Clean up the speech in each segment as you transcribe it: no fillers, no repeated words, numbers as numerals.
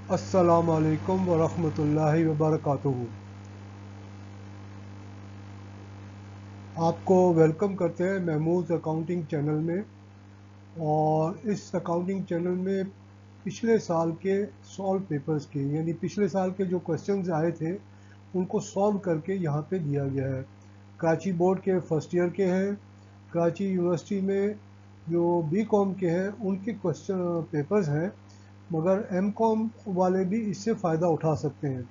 अस्सलाम वालेकुम वरहमतुल्लाहि वबरकातुहू। आपको वेलकम करते हैं महमूद अकाउंटिंग चैनल में। और इस अकाउंटिंग चैनल में पिछले साल के सॉल्व पेपर्स के यानी पिछले साल के जो क्वेश्चंस आए थे उनको सॉल्व करके यहाँ पे दिया गया है। कराची बोर्ड के फर्स्ट ईयर के हैं, कराची यूनिवर्सिटी में जो बीकॉम के हैं उनके क्वेश्चन पेपर्स हैं, मगर एमकॉम वाले भी इससे फ़ायदा उठा सकते हैं।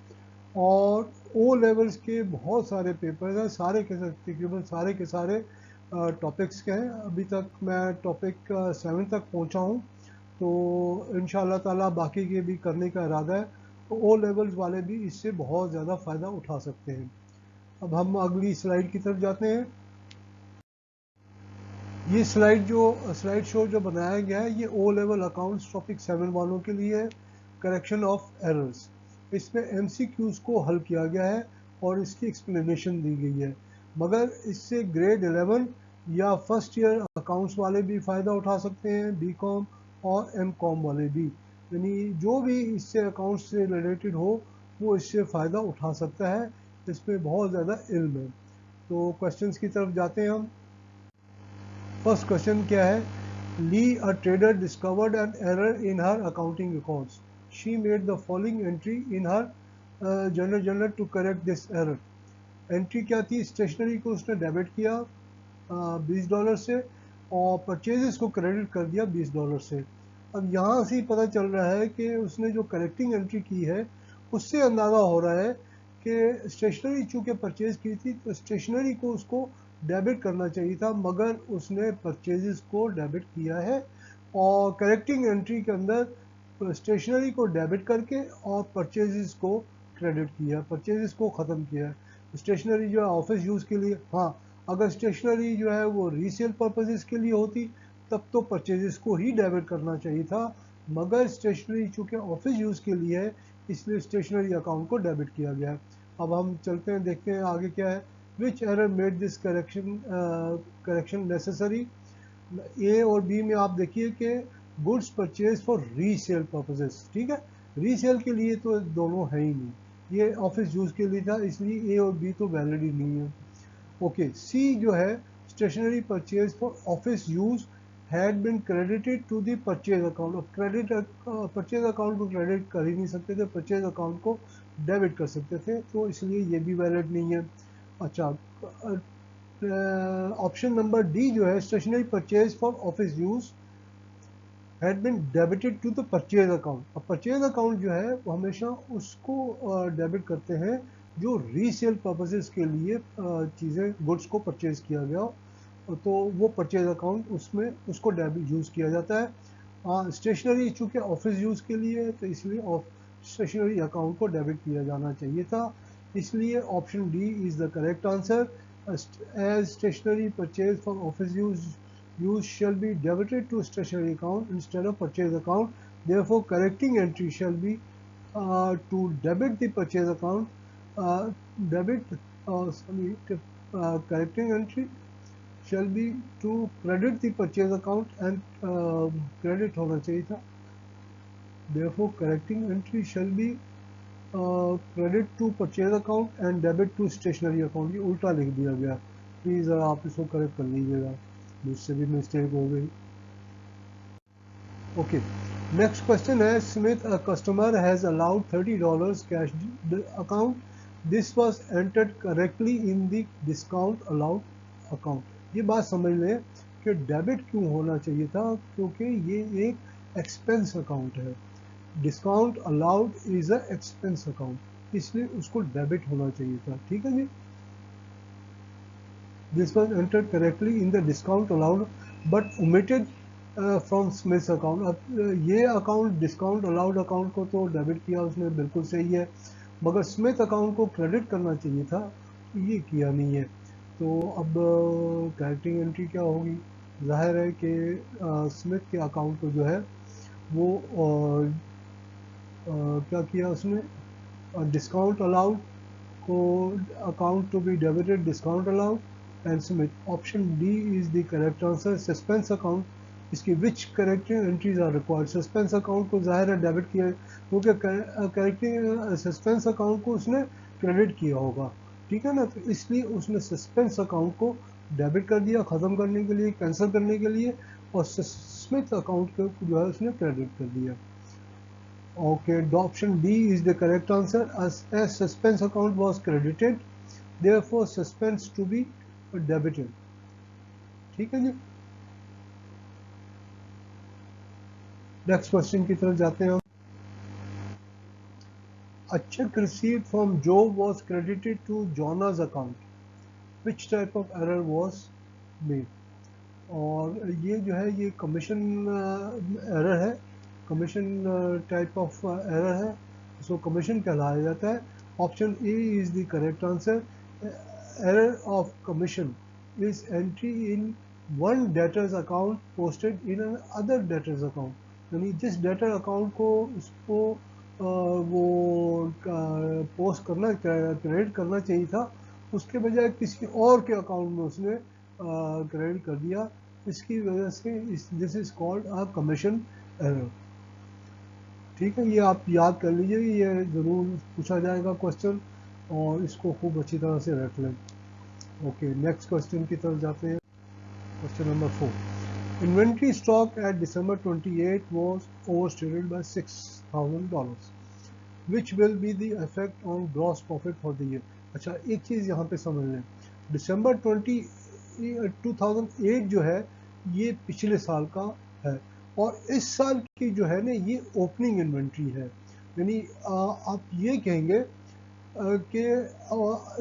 और ओ लेवल्स के बहुत सारे पेपर्स हैं, सारे के तकरीबन सारे के सारे टॉपिक्स के हैं। अभी तक मैं टॉपिक 7 तक पहुंचा हूं, तो इंशाल्लाह ताला बाकी के भी करने का इरादा है। तो ओ लेवल्स वाले भी इससे बहुत ज़्यादा फ़ायदा उठा सकते हैं। अब हम अगली स्लाइड की तरफ जाते हैं। ये स्लाइड शो जो बनाया गया है ये ओ लेवल अकाउंट्स टॉपिक 7 वालों के लिए है, करेक्शन ऑफ एरर्स। इसमें एमसीक्यूज को हल किया गया है और इसकी एक्सप्लेनेशन दी गई है। मगर इससे ग्रेड 11 या फर्स्ट ईयर अकाउंट्स वाले भी फ़ायदा उठा सकते हैं, बीकॉम और एमकॉम वाले भी। यानी जो भी इससे अकाउंट्स से रिलेटेड हो वो इससे फ़ायदा उठा सकता है। इसमें बहुत ज़्यादा इल्म है। तो क्वेश्चंस की तरफ जाते हैं हम। फर्स्ट क्वेश्चन क्या है? Lee a trader discovered an error in her accounting records. She made the following entry in her journal to correct this error. Entry क्या थी? स्टेशनरी को उसने डेबिट किया $20 से और परचेजेस को क्रेडिट कर दिया $20 से। अब यहाँ से ही पता चल रहा है कि उसने जो करेक्टिंग एंट्री की है उससे अंदाज़ा हो रहा है कि स्टेशनरी चूँकि परचेज की थी तो स्टेशनरी को उसको डेबिट करना चाहिए था, मगर उसने परचेजेस को डेबिट किया है। और करेक्टिंग एंट्री के अंदर स्टेशनरी को डेबिट करके और परचेजेस को क्रेडिट किया, परचेजेस को ख़त्म किया। स्टेशनरी जो है ऑफिस यूज़ के लिए, हाँ, अगर स्टेशनरी जो है वो रीसेल पर्पसेस के लिए होती तब तो परचेजेस को ही डेबिट करना चाहिए था, मगर स्टेशनरी चूँकि ऑफिस यूज़ के लिए है इसलिए स्टेशनरी अकाउंट को डेबिट किया गया। अब हम चलते हैं, देखते हैं आगे क्या है। Which error made this correction necessary? A और बी में आप देखिए कि goods purchase for resale purposes, ठीक है, रीसेल के लिए तो दोनों है ही नहीं, ये ऑफिस यूज़ के लिए था, इसलिए ए और बी तो वैलिड ही नहीं है। ओके, सी जो है stationery purchase for office use had been credited to the purchase account. अब क्रेडिट परचेज अकाउंट को क्रेडिट कर ही नहीं सकते थे, परचेज अकाउंट को डेबिट कर सकते थे, तो इसलिए ये भी वैलिड नहीं है। अच्छा, ऑप्शन नंबर डी जो है stationery purchase for office use had been debited to the purchase account. अब परचेज अकाउंट जो है वो हमेशा उसको डेबिट करते हैं जो रीसेल पर्पसेस के लिए चीज़ें गुड्स को परचेज किया गया हो, तो वो परचेज अकाउंट उसमें उसको डेबिट यूज़ किया जाता है। स्टेशनरी चूँकि ऑफिस यूज़ के लिए है तो इसलिए स्टेशनरी अकाउंट को डेबिट किया जाना चाहिए था, इसलिए option D is the correct answer. As stationery purchase for office use shall be debited to stationery account instead of purchase account. Therefore, correcting entry shall be to debit the purchase account. Debit, sorry, correcting entry shall be to credit the purchase account and credit होना चाहिए था. Therefore, correcting entry shall be credit to purchase account and debit to stationery account. ये उल्टा लिख दिया गया, please ज़रा आप इसको करेक्ट कर लीजिएगा, मुझसे भी मिस्टेक हो गई। Okay. Next question is Smith, a customer has allowed $30 cash account. This was entered correctly in the discount allowed account. ये बात समझ लें कि डेबिट क्यों होना चाहिए था, क्योंकि ये एक एक्सपेंस अकाउंट है। Discount allowed is a expense account, इसलिए उसको डेबिट होना चाहिए था, ठीक है जी। This was entered correctly in the discount allowed but omitted from Smith's account. अब ये अकाउंट डिस्काउंट अलाउड अकाउंट को तो डेबिट किया उसने, बिल्कुल सही है, मगर स्मिथ अकाउंट को क्रेडिट करना चाहिए था, ये किया नहीं है। तो अब करेक्टिंग एंट्री क्या होगी? जाहिर है कि स्मिथ के अकाउंट को जो है वो क्या किया उसने, डिस्काउंट अलाउड को account to be debited discount allowed and Smith. Option D is the correct answer. Suspense account इसकी which correcting entries are required. Suspense account को ज़ाहिर है डेबिट किया, क्योंकि करेक्टिंग सस्पेंस अकाउंट को उसने क्रेडिट किया होगा, ठीक है ना, तो इसलिए उसने सस्पेंस अकाउंट को डेबिट कर दिया ख़त्म करने के लिए, कैंसिल करने के लिए, और स्मिथ अकाउंट को जो है उसने क्रेडिट कर दिया। Okay, option D is the correct answer. as suspense account was credited, therefore suspense to be debited। ठीक है जी, नेक्स्ट क्वेश्चन की तरफ जाते हैं हम। A check received from Joe was credited to Jonah's account. Which type of error was made? और ये जो है ये कमीशन एरर है, कमीशन टाइप ऑफ एरर है, इसको कमीशन कहलाया जाता है। Option A is the correct answer. Error of commission is entry in one debtors account posted in an other debtors account, यानी जिस डेटर अकाउंट को उसको वो पोस्ट करना क्रेडिट करना चाहिए था, उसके बजाय किसी और के अकाउंट में उसने क्रेडिट कर दिया। इसकी वजह से this is called a commission error. ठीक है, ये आप याद कर लीजिए, ये ज़रूर पूछा जाएगा क्वेश्चन, और इसको खूब अच्छी तरह से रख लें। ओके, नेक्स्ट क्वेश्चन की तरफ जाते हैं। Question number 4। Inventory stock at December 28 was overstated by $6,000, which will be the effect on gross profit for the year। अच्छा, एक चीज़ यहाँ पे समझ लें, December 2008 जो है ये पिछले साल का है, और इस साल की जो है ना ये ओपनिंग इन्वेंट्री है, यानी आप ये कहेंगे कि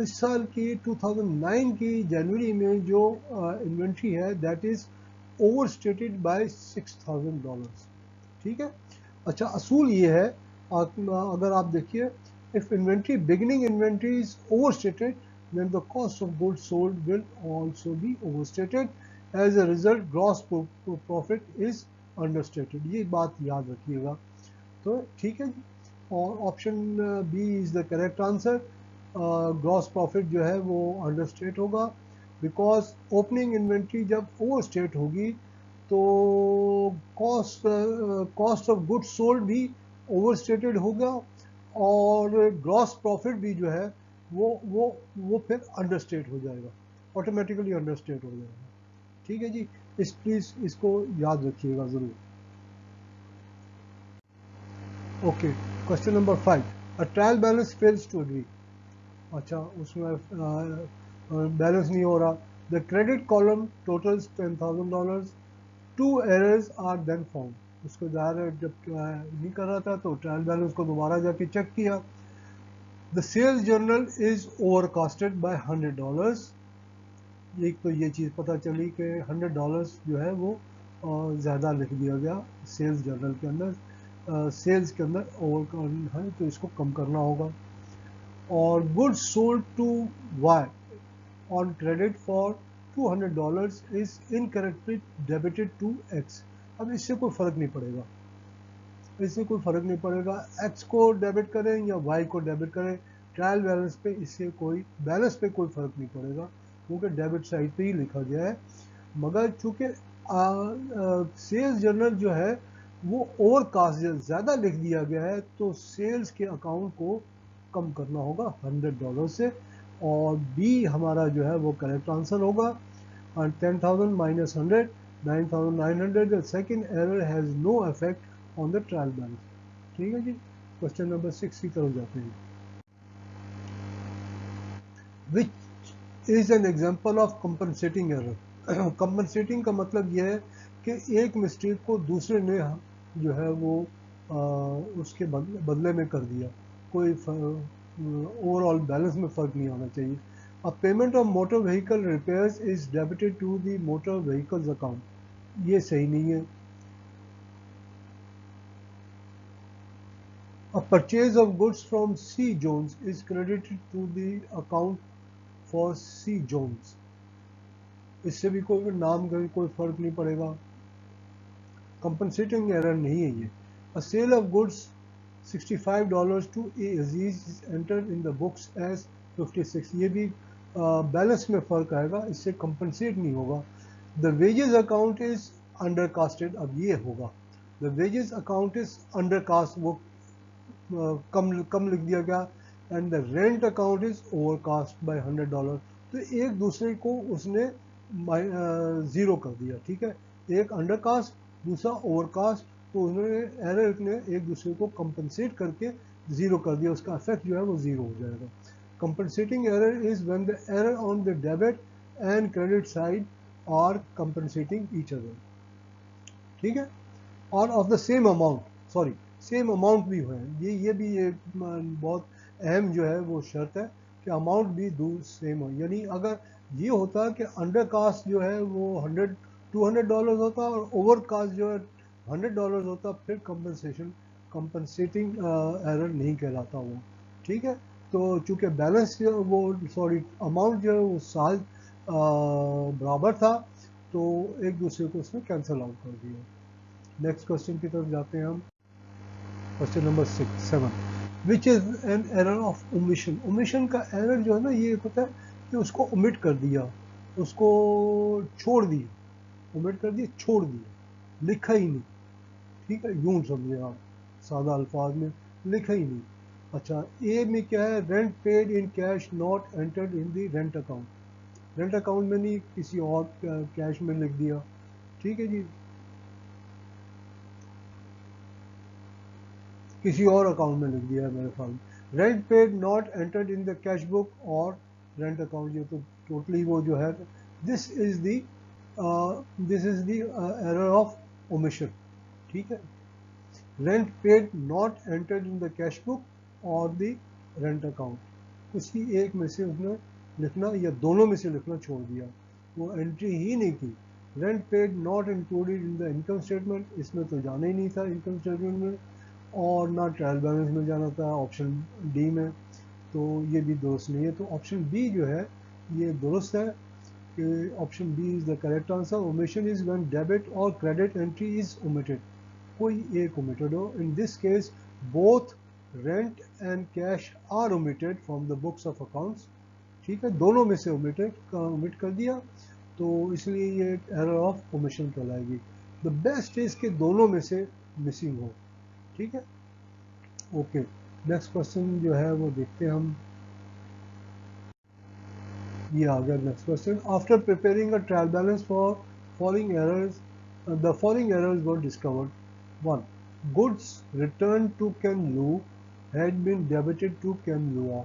इस साल की 2009 की जनवरी में जो इन्वेंट्री है दैट इज़ ओवरस्टेटेड बाय $6,000। ठीक है, अच्छा असूल ये है, अगर आप देखिए, if inventory beginning inventory is overstated then the cost of goods sold will also be overstated, as a result gross profit is understated। ये बात याद रखिएगा। तो ठीक है जी, और option B is the correct answer. Gross profit जो है वो अंडरस्टेट होगा, बिकॉज ओपनिंग इन्वेंट्री जब ओवरस्टेट होगी तो कॉस्ट ऑफ गुड्स सोल्ड भी ओवरस्टेटेड होगा, और ग्रॉस प्रॉफिट भी जो है वो फिर अंडरस्टेट हो जाएगा, ऑटोमेटिकली अंडरस्टेट हो जाएगा। ठीक है जी, प्लीज़ इसको याद रखिएगा ज़रूर। Okay, question number 5। A trial balance fails to agree. अच्छा, उसमें बैलेंस नहीं हो रहा। The credit column totals $10,000, two errors are then found. उसको ज़्यादा जब नहीं कर रहा था तो ट्रायल बैलेंस को दोबारा जाके चेक किया। The sales journal is overcasted by $100। एक तो ये चीज़ पता चली कि $100 जो है वो ज़्यादा लिख दिया गया सेल्स जर्नल के अंदर, सेल्स के अंदर ओवर है, तो इसको कम करना होगा। और goods sold to Y on credit for $200 is incorrectly debited to X. अब इससे कोई फ़र्क नहीं पड़ेगा, इससे कोई फ़र्क नहीं पड़ेगा, एक्स को डेबिट करें या वाई को डेबिट करें, ट्रायल बैलेंस पे इससे कोई बैलेंस पे कोई फ़र्क नहीं पड़ेगा, क्योंकि डेबिट साइड पे ही लिखा गया है। मगर चूँकि सेल्स जर्नल जो है वो ओवरकास्ट ज़्यादा लिख दिया गया है, तो सेल्स के अकाउंट को कम करना होगा $100 से, और बी हमारा जो है वो करेक्ट आंसर होगा। 10,000 minus 100, 9,900। The second error has no effect on the trial balance. ठीक है जी, क्वेश्चन नंबर 6 की तरफ जाते हैं। Which is an example of compensating error. Compensating का मतलब यह है कि एक मिस्टेक को दूसरे ने जो है वो उसके बदले में कर दिया, कोई ओवरऑल बैलेंस में फ़र्क नहीं होना चाहिए। A payment of motor vehicle repairs is debited to the motor vehicles account, ये सही नहीं है। A purchase of goods from C Jones is credited to the account for C Jones, इससे भी कोई नाम का कोई फ़र्क नहीं पड़ेगा, कंपनसेटिंग एरर नहीं है ये। A sale of goods $65 to a Aziz is entered in the books as 56, ये भी बैलेंस में फ़र्क आएगा, इससे कंपनसेट नहीं होगा। The wages account is undercasted, अब ये होगा the wages account is undercast, वो कम कम लिख दिया गया, and the rent account is overcast bye $100। तो एक दूसरे को उसने ज़ीरो कर दिया, ठीक है, एक अंडरकास्ट दूसरा ओवरकास्ट, तो उन्होंने एरर ने एक दूसरे को कंपनसेट करके ज़ीरो कर दिया, उसका इफेक्ट जो है वो ज़ीरो हो जाएगा। Compensating error is when the error on the debit and credit side are compensating each other, ठीक है, और of the same amount, sorry same amount भी है, ये भी ये बहुत अहम जो है वो शर्त है कि अमाउंट भी सेम हो, यानी अगर ये होता कि अंडर कास्ट जो है वो $200 होता और ओवर कास्ट जो है $100 होता, फिर कंपनसेटिंग एरर नहीं कहलाता वो, ठीक है। तो चूंकि बैलेंस वो सॉरी अमाउंट जो है वो साल बराबर था, तो एक दूसरे को उसने कैंसिल आउट कर दिया। नेक्स्ट क्वेश्चन की तरफ जाते हैं हम, question number 7, which is an error of omission. Omission का एरर जो है ना ये होता है कि उसको ओमिट कर दिया, उसको छोड़ दिया, ओमिट कर दिया, छोड़ दिया, लिखा ही नहीं, ठीक है, यूं समझे आप, सादा अल्फाज में लिखा ही नहीं। अच्छा, ए में क्या है, rent paid in cash not entered in the rent account, rent account में नहीं, किसी और कैश में लिख दिया, ठीक है जी, किसी और अकाउंट में लिख दिया है मेरे ख्याल में। Rent paid not entered in the cash book और रेंट अकाउंट, ये तो टोटली वो जो है, this is the error of omission, ठीक है। Rent paid not entered in the cash book और द रेंट अकाउंट, किसी एक में से उसने लिखना या दोनों में से लिखना छोड़ दिया, वो एंट्री ही नहीं की। Rent paid not included in the income statement, इसमें तो जाना ही नहीं था इनकम स्टेटमेंट में, और ना ट्रायल बैलेंस में जाना था ऑप्शन डी में, तो ये भी दुरुस्त नहीं है। तो ऑप्शन बी जो है ये दुरुस्त है कि option B is the correct answer. Omission is when debit और क्रेडिट एंट्री इज़ ओमिटेड, कोई एक ओमिटेड हो, in this case both rent and cash are omitted from the books of accounts, ठीक है, दोनों में से ओमिट कर दिया, तो इसलिए ये एरर ऑफ ओमिशन कहलाएगी। द बेस्ट इज के दोनों में से मिसिंग हो, ठीक है, ओके। नेक्स्ट क्वेश्चन जो है वो देखते हैं हम, ये आ गया next question. After preparing a trial balance for following errors, the following errors were discovered. 1, goods return to Kan Lu had been debited to Kan Lua,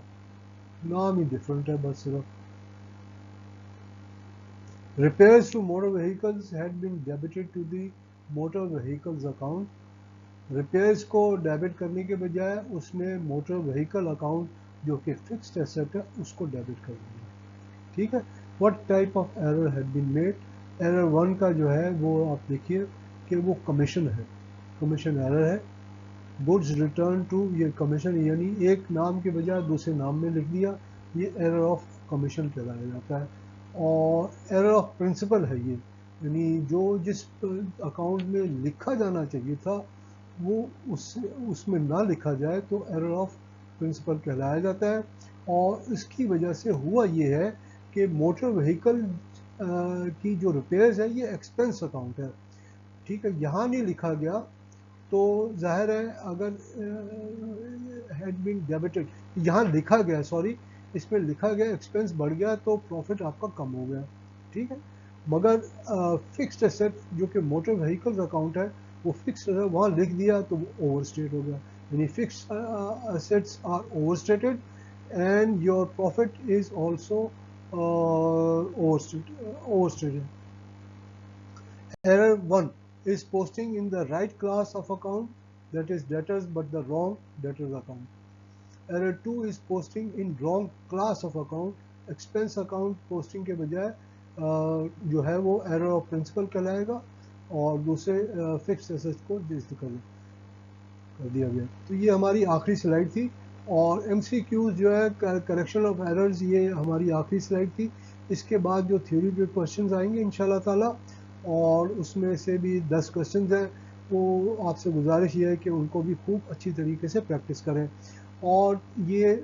नाम ही डिफरेंट है बस सिर्फ। Repairs to motor vehicles had been debited to the motor vehicles account, repairs को debit करने के बजाय उसने मोटर व्हीकल अकाउंट जो कि फिक्स्ड एसेट है उसको डेबिट कर दिया, ठीक है। What type of error had been made, error 1 का जो है वो आप देखिए कि वो कमीशन है, कमीशन एरर है। गुड्स रिटर्न टू, ये कमीशन यानी एक नाम के बजाय दूसरे नाम में लिख दिया, ये एरर ऑफ कमीशन कहलाया जाता है। और एरर ऑफ प्रिंसिपल है ये, यानी जो जिस अकाउंट में लिखा जाना चाहिए था वो उसमें ना लिखा जाए तो एरर ऑफ प्रिंसिपल कहलाया जाता है। और इसकी वजह से हुआ ये है कि मोटर व्हीकल की जो रिपेयर्स है ये एक्सपेंस अकाउंट है, ठीक है, यहाँ नहीं लिखा गया, तो जाहिर है अगर हैड बीन डेबिटेड, यहाँ लिखा गया, सॉरी इसमें लिखा गया एक्सपेंस बढ़ गया तो प्रॉफिट आपका कम हो गया, ठीक है। मगर फिक्स्ड एसेट जो कि मोटर व्हीकल्स अकाउंट है वो फिक्स्ड है, वहाँ लिख दिया तो वो ओवरस्टेट हो गया, यानी fixed assets are overstated and your profit is also overstated. Error 1 is posting in the right class of account, that is debtors, but the wrong debtors account. Error 2 is posting in wrong class of account, expense account posting के बजाय जो है वो error of principal कहलाएगा और दूसरे fixed assets को delete कर दिया गया। तो ये हमारी आखिरी स्लाइड थी और MCQs जो है करेक्शन ऑफ एरर्स, ये हमारी आखिरी स्लाइड थी। इसके बाद जो थ्योरी पे क्वेश्चंस आएंगे इंशाल्लाह ताला, और उसमें से भी 10 क्वेश्चंस हैं, वो आपसे गुजारिश ये है कि उनको भी खूब अच्छी तरीके से प्रैक्टिस करें। और ये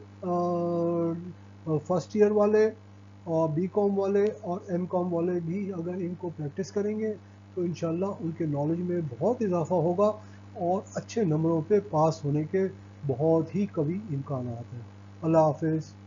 फर्स्ट ईयर वाले और BCom वाले और MCom वाले भी अगर इनको प्रैक्टिस करेंगे तो इंशाल्लाह उनके नॉलेज में बहुत इजाफा होगा और अच्छे नंबरों पे पास होने के बहुत ही कभी इम्कान हैं। अल्लाह हाफिज़।